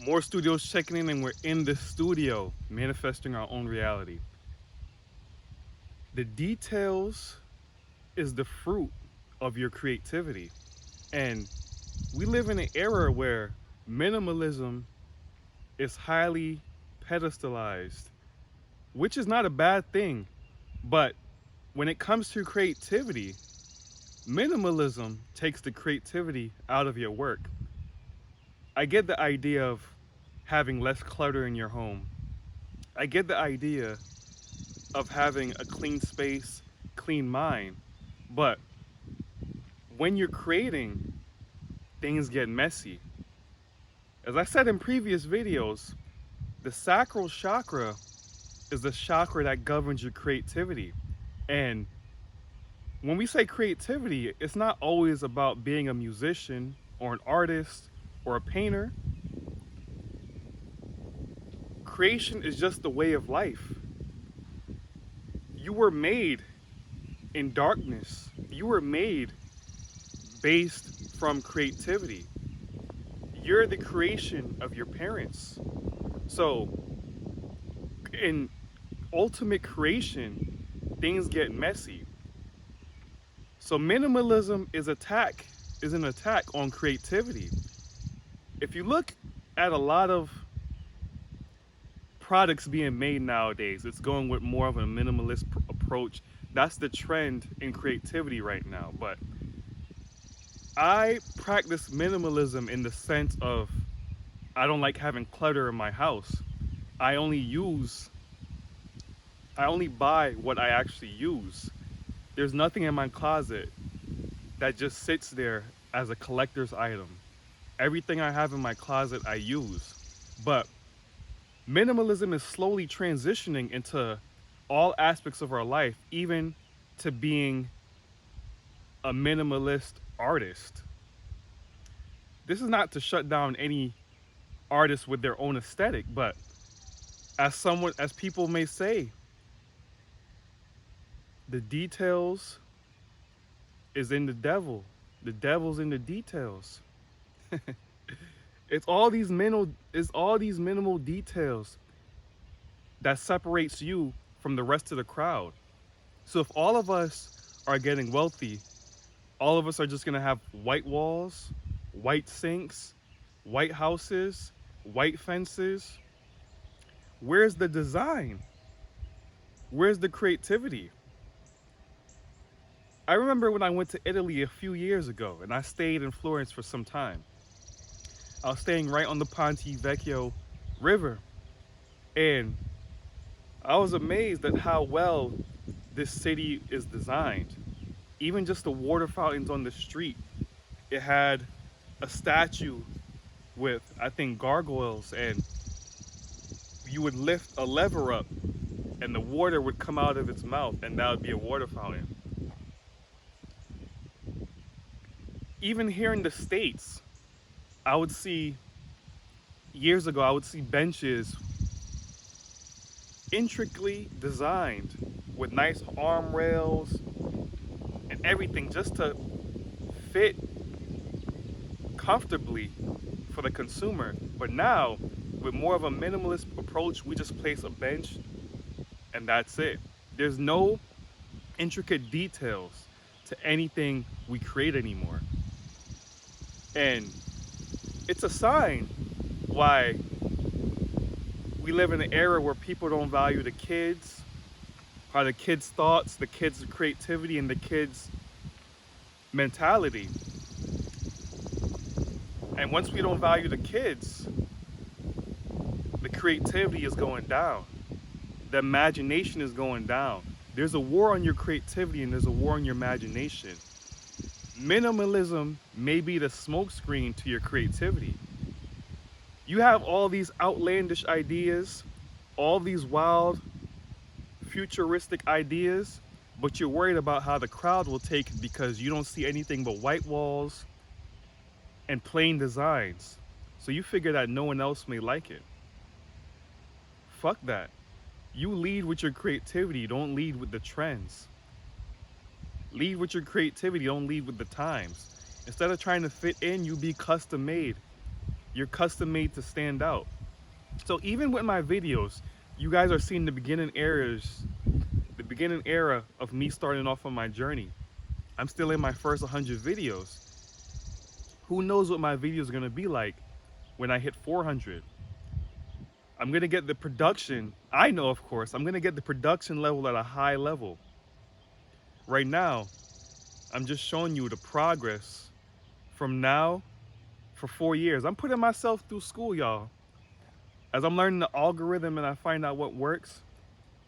More studios checking in, and we're in the studio manifesting our own reality. The details is the fruit of your creativity. And we live in an era where minimalism is highly pedestalized, which is not a bad thing. But when it comes to creativity, minimalism takes the creativity out of your work. I get the idea of having less clutter in your home. I get the idea of having a clean space, clean mind. But when you're creating, things get messy. As I said in previous videos, the sacral chakra is the chakra that governs your creativity. And when we say creativity, it's not always about being a musician or an artist or a painter. Creation is just the way of life. You were made in darkness. You were made based from creativity. You're the creation of your parents. So, in ultimate creation, things get messy. So minimalism is an attack on creativity. If you look at a lot of products being made nowadays, it's going with more of a minimalist approach. That's the trend in creativity right now. But I practice minimalism in the sense of I don't like having clutter in my house. I only use I only buy what I actually use. There's nothing in my closet that just sits there as a collector's item. Everything I have in my closet I use. But minimalism is slowly transitioning into all aspects of our life, even to being a minimalist artist. This is not to shut down any artist with their own aesthetic, but as people may say, the details is in the devil. The devil's in the details. It's all these minimal details that separates you from the rest of the crowd. So if all of us are getting wealthy, all of us are just gonna have white walls, white sinks, white houses, white fences. Where's the design? Where's the creativity? I remember when I went to Italy a few years ago and I stayed in Florence for some time. I was staying right on the Ponte Vecchio River, and I was amazed at how well this city is designed. Even just the water fountains on the street, it had a statue with, I think, gargoyles, and you would lift a lever up and the water would come out of its mouth, and that would be a water fountain. Even here in the States, I would see, years ago, I would see benches intricately designed with nice arm rails and everything just to fit comfortably for the consumer. But now, with more of a minimalist approach, we just place a bench and that's it. There's no intricate details to anything we create anymore. And it's a sign why we live in an era where people don't value the kids, how the kids' thoughts, the kids' creativity, and the kids' mentality. And once we don't value the kids, the creativity is going down. The imagination is going down. There's a war on your creativity and there's a war on your imagination. Minimalism may be the smokescreen to your creativity. You have all these outlandish ideas, all these wild, futuristic ideas, but you're worried about how the crowd will take it because you don't see anything but white walls and plain designs. So you figure that no one else may like it. Fuck that. You lead with your creativity, don't lead with the trends. Lead with your creativity, don't lead with the times. Instead of trying to fit in, you be custom made. You're custom made to stand out. So even with my videos, you guys are seeing the beginning era of me starting off on my journey. I'm still in my first 100 videos. Who knows what my videos are gonna be like when I hit 400? I'm gonna get the production. I know, of course, I'm gonna get the production level at a high level. Right now, I'm just showing you the progress from now for 4 years. I'm putting myself through school, y'all. As I'm learning the algorithm and I find out what works,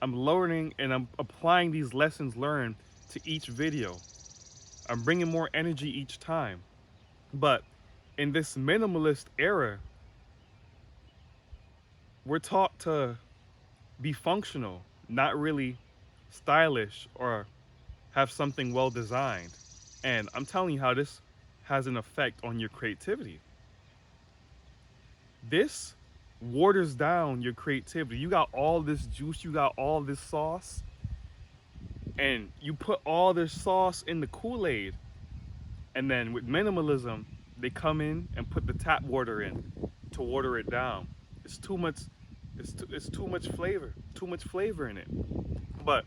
I'm learning and I'm applying these lessons learned to each video. I'm bringing more energy each time. But in this minimalist era, we're taught to be functional, not really stylish or have something well designed. And I'm telling you how this has an effect on your creativity. This waters down your creativity. You got all this juice, you got all this sauce, and you put all this sauce in the Kool-Aid. And then with minimalism, they come in and put the tap water in to water it down. It's too much. It's too much flavor. Too much flavor in it. But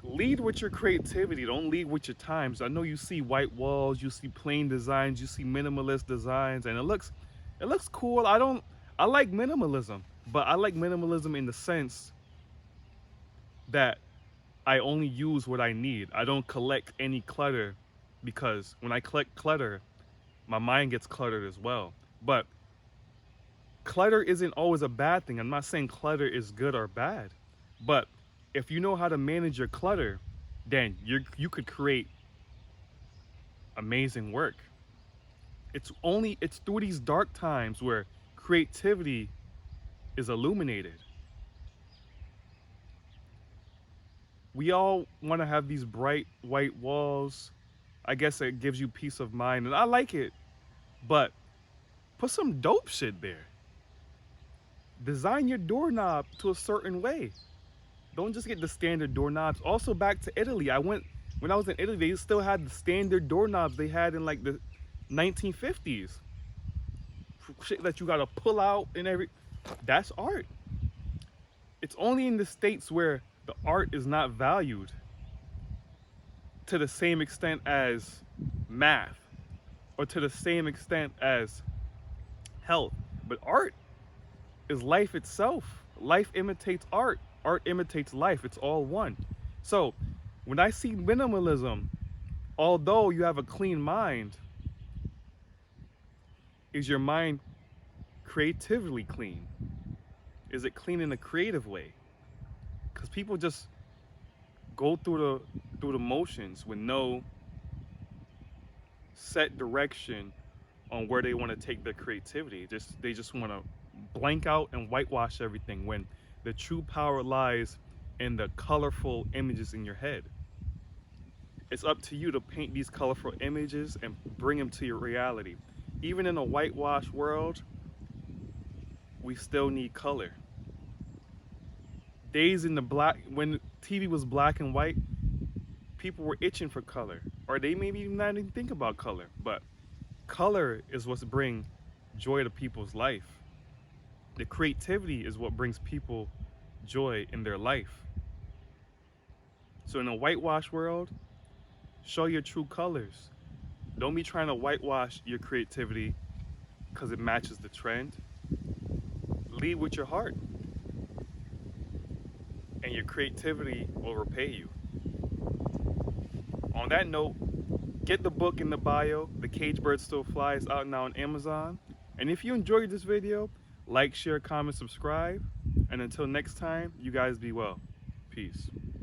lead with your creativity. Don't lead with your times. I know you see white walls, you see plain designs, you see minimalist designs, and it looks cool. I like minimalism, but I like minimalism in the sense that I only use what I need. I don't collect any clutter because when I collect clutter, my mind gets cluttered as well. But clutter isn't always a bad thing. I'm not saying clutter is good or bad, but if you know how to manage your clutter, then you could create amazing work. It's through these dark times where creativity is illuminated. We all want to have these bright white walls. I guess it gives you peace of mind, and I like it, but put some dope shit there. Design your doorknob to a certain way. Don't just get the standard doorknobs. Also, back to Italy. When I was in Italy, they still had the standard doorknobs they had in like the 1950s. Shit that you gotta pull out and that's art. It's only in the States where the art is not valued to the same extent as math or to the same extent as health. But art is life itself. Life imitates art. Art imitates life. It's all one. So when I see minimalism, although you have a clean mind, is your mind creatively clean? Is it clean in a creative way? Because people just go through the motions with no set direction on where they want to take their creativity. They just want to blank out and whitewash everything when the true power lies in the colorful images in your head. It's up to you to paint these colorful images and bring them to your reality. Even in a whitewash world, we still need color. Days in the black, when TV was black and white, people were itching for color, or they maybe not even think about color. But color is what's bring joy to people's life. The creativity is what brings people joy in their life. So in a whitewash world, show your true colors. Don't be trying to whitewash your creativity because it matches the trend. Lead with your heart, and your creativity will repay you. On that note, get the book in the bio. The Cage Bird Still Flies out now on Amazon. And if you enjoyed this video, like, share, comment, subscribe. And until next time, you guys be well. Peace.